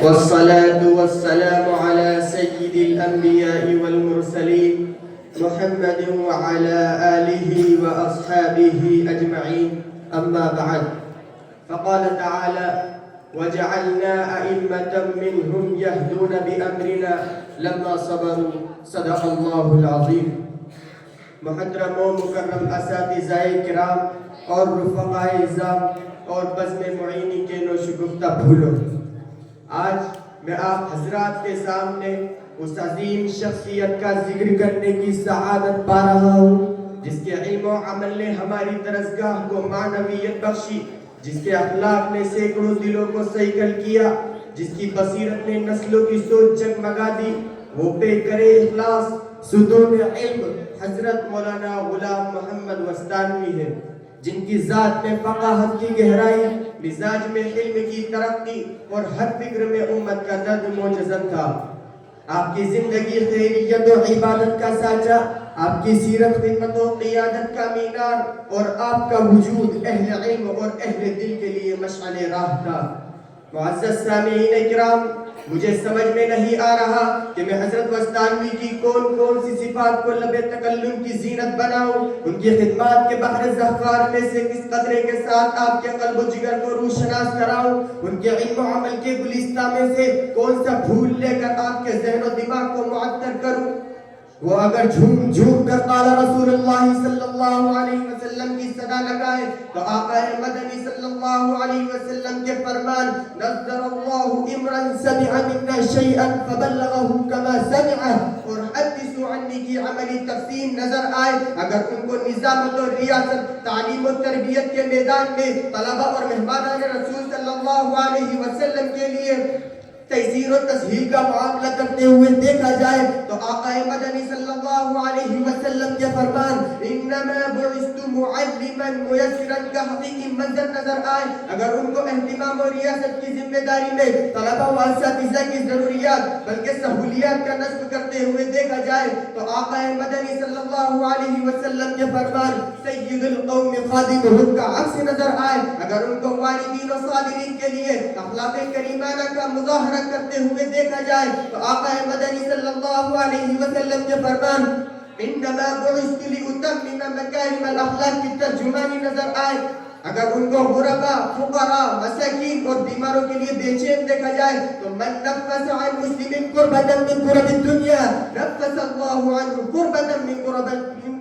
والصلاة والسلام على سيد الأنبياء والمرسلين محمد وعلى آله وأصحابه أجمعين أما بعد فقال تعالى وجعلنا أئمة منهم يهدون بأمرنا لما صبروا صدق الله العظيم. محترم و مکرم اساتذۂ کرام اور رفقائے اعزام اور بزم معینی کے نوشگفتہ پھولوں، آج میں آپ حضرات کے سامنے اس عظیم شخصیت کا ذکر کرنے کی سعادت پا رہا ہوں جس کے علم و عمل نے ہماری درسگاہ کو معنویت بخشی، جس کے اخلاق نے سینکڑوں دلوں کو سیکل کیا، جس کی بصیرت نے نسلوں کی سوچ جگمگا دی، وہ بے کرے اخلاص ستون علم حضرت مولانا غلام محمد وستانوی ہے، جن کی ذات میں فقاہت کی گہرائی، مزاج میں علم کی ترقی اور ہر فکر میں امت کا درد موجزن تھا. آپ کی زندگی خیریت و عبادت کا سانچہ، آپ کی سیرت خدمت و قیادت کا مینار اور آپ کا وجود اہل علم اور اہل دل کے لیے مشعل راہ تھا. معزز سامعین کرام، مجھے سمجھ میں نہیں آ رہا کہ میں حضرت وستانوی کی کون کون سی صفات کو لب تکلم کی زینت بناؤں، ان کی خدمات کے بحر زخار میں سے کس قدرے کے ساتھ آپ کے قلب و جگر کو روشناس کراؤں، ان کے علم و عمل کے گلستہ میں سے کون سا پھول لے کر آپ کے ذہن و دماغ کو معطر کروں. وہ اگر جھوم جھوم کر قال رسول اللہ صلی اللہ علیہ وسلم کی صدا لگائے تو آقا مدنی صلی اللہ علیہ وسلم کے فرمان نظر اللہ امرا سمع منا شیئا فبلغه كما سمعه اور حدثوا عنی کی عملی تقسیم نظر آئے. اگر ان کو نظامت و ریاست، تعلیم و تربیت کے میدان میں طلبہ اور مہمانان رسول صلی اللہ علیہ وسلم کے لیے تیسیر و تسہیل کا معاملہ کرتے ہوئے دیکھا جائے تو آقا مدنی صلی اللہ علیہ وسلم کے فرمان انما بعثت معلما میسرا کا حقیقی منظر نظر آئے. اگر ان کو اہتمام و ریاست کی ذمہ داری میں طلبہ و اساتذہ کی ضروریات بلکہ سہولیات کا نصب کرتے ہوئے دیکھا جائے تو آقا مدنی صلی اللہ علیہ وسلم کے فرمان سید القوم خادمهم کا عکس نظر آئے. اگر ان کو والدین و صادرین کے لیے اخلاق کریمانہ کا مظاہرہ کرتے ہوئے دیکھا جائے تو آقا مدنی صلی اللہ علیہ وسلم کے فرمان انما بعثت لاتمم مکارم الاخلاق کی ترجمانی نظر آئے. اگر ان کو غرباء، فقراء، مساکین اور بیماروں کے لیے بے چین دیکھا جائے تو من نفس عن مسلم کربة من کرب الدنیا نفس اللہ عنہ کربة من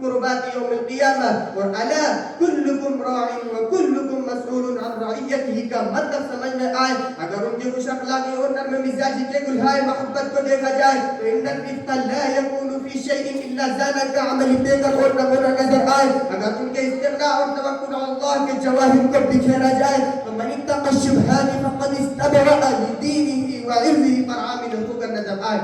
قربات یوم القیامہ اور الا کلکم راع وکلکم مسئول عن رعیتہ کا مطلب سمجھ میں آئے. اگر ان کے خوش اخلاقی اور نرم مزاجی کے گلہائے محبت کو دیکھا جائے تو ان الرفق لا يكون في شيء الا زانك عمل بے کر اور نمونہ نظر آئے. اگر ان کے استغنا اور توکل علی اللہ کے جواہر کو بکھیرا جائے تو من اتقى الشبهات فقد استبرأ لدينه وعرضه پر عامل ہو کر نظر آئے.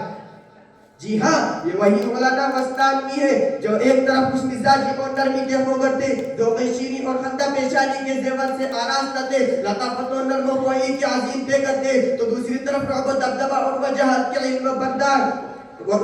جی ہاں، یہ وہی مولانا وستانوی ہے جو ایک طرف خوش مزاجی اور نرمی کے خوگر تھے، ذوق شیریں اور خندہ پیشانی کے زیور سے آراستہ تھے، لطافت و نرم و خوئی کے عظیم پیکر تھے، تو دوسری طرف رعب و دبدبہ اور وجاہت کے علم بردار کے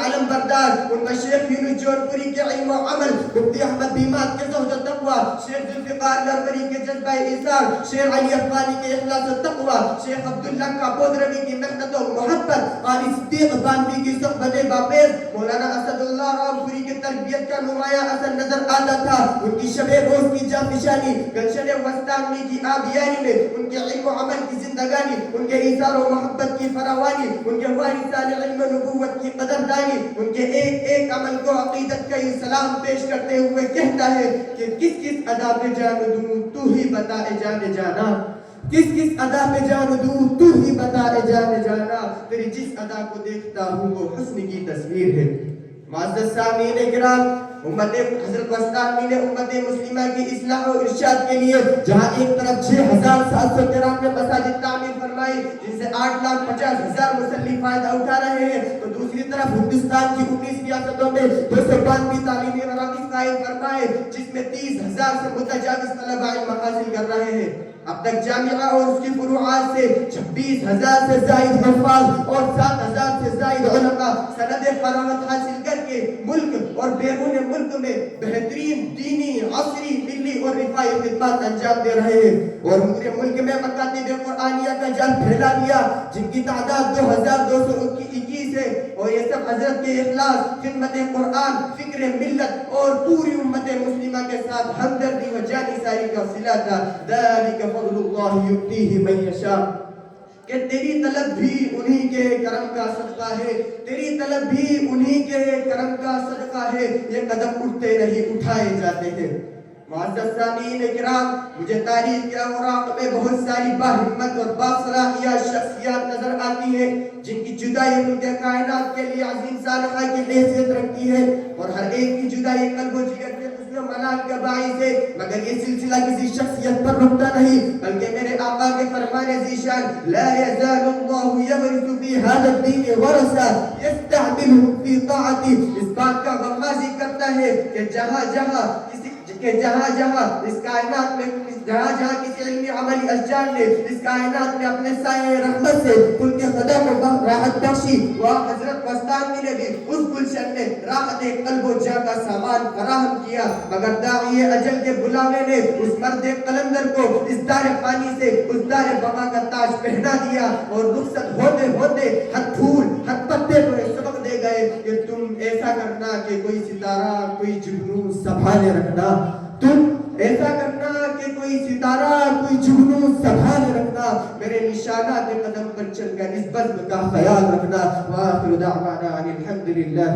علم بردار ان کا شیخ یونس جونپوری کے علم و عمل، مفتی احمد بیمات کے زہد و تقوی، شیخ ذوالفقار لربری کے جذبہ ایثار، شیخ علی افغانی کے اخلاص و تقوی، شیخ عبداللہ کابودروی کی محنت و محبت، قاری صدیق بانوی کی صحبت باپیز، مولانا اسد اللہ رامپوری کی تربیت کا نمایاں اثر نظر آتا تھا. ان کی شب روز کی جانفشانی، گلشن وستانوی کی آبیاری میں ان کے علم و عمل کی زندگانی، ان کے ایثار و محبت کی فراوانی، ان کے وارثان علم و نبوت کی قدردانی، ان کے ایک ایک عمل کو عقیدت کا یہ سلام پیش کرتے ہوئے کہتا ہے کہ کس کس ادا پہ جان دوں تو ہی بتا اے جان جانا، کس کس ادا پہ جان دوں تو ہی بتا اے جان جانا، تیری جس ادا کو دیکھتا ہوں وہ حسن کی تصویر ہے. معزز سامعین کرام، امت حضرت وستانوی نے امت مسلمہ کی اصلاح و ارشاد کے لیے جہاں ایک طرف 6,793 مساجد تعمیر فرمائی جن سے 8,50,000 مسلی فائدہ اٹھا رہے ہیں، تو دوسری طرف ہندوستان کی 19 ریاستوں میں 292 تعلیمی مراکز قائم فرمائے جس میں 30,000 سے متجاوز طلبہ علم حاصل کر رہے ہیں. اب تک جامعہ اور اس کی فروعات سے 26,000 سے زائد حفاظ اور 7,000 سے زائد علماء سند فراغت حاصل کر کے ملک اور بیرون ملک میں بہترین دینی، عصری، ملی اور رفاہی خدمات انجام دے رہے ہیں، اور پورے ملک میں مکاتب قرآنیہ کا جال پھیلا دیا جن کی تعداد 2,221 ہے، اور یہ سب حضرت کے اخلاص، خدمت قرآن، فکر ملت اور پوری امت مسلمہ کے ساتھ ہمدردی و جانثاری کا صلہ تھا۔ ذالک فضل اللہ یؤتیہ من یشاء، کہ تیری طلب بھی انہی کے کرم کا صدقہ ہے، تیری طلب بھی انہی کے کرم کا صدقہ ہے، یہ قدم اٹھتے نہیں اٹھائے جاتے ہیں۔ معزز سامعین کرام، مجھے تاریخ کے اوراق میں بہت ساری باہمت اور باصلاحیت شخصیات نظر آتی ہیں جن کی جدائی ملک کائنات کے لیے عظیم سانحہ کی حیثیت رکھتی ہے، اور ہر ایک کی جدائی قلب و جگر کے ملال کا باعث ہے، مگر یہ سلسلہ کسی شخصیت پر رکتا نہیں، بلکہ میرے آقا کے فرمان ذیشان لا یزال اللہ یغرس فی ھذا الدین غرسا یستعملہ فی طاعتہ، اس بات کا غمازی کرتا ہے کہ جہاں جہاں اس کائنات میں جہاں کسی علمی عملی اشجار نے اس کائنات میں اپنے سائے رحمت سے ان کے قدم کو راحت بخشی، وہاں حضرت مستان نے بھی اس گلشن میں راحت قلب و جاں کا سامان فراہم کیا، مگر داعی اجل کے بلاوے نے اس مرد قلندر کو اس دار فانی سے اس دار بقا کا تاج پہنا دیا، اور رخصت ہوتے ہوتے ہر پھول ہر پتے کو سبق دے گئے کہ تم ایسا کرنا کہ کوئی ستارہ کوئی جگنو سنبھالے رکھنا، تم ایسا کرنا کہ کوئی ستارہ کوئی جگنو سنبھالے رکھنا، میرے نشانات قدم پر چل کر اس بزم کا خیال رکھنا۔ وآخر دعوانا ان الحمد للہ۔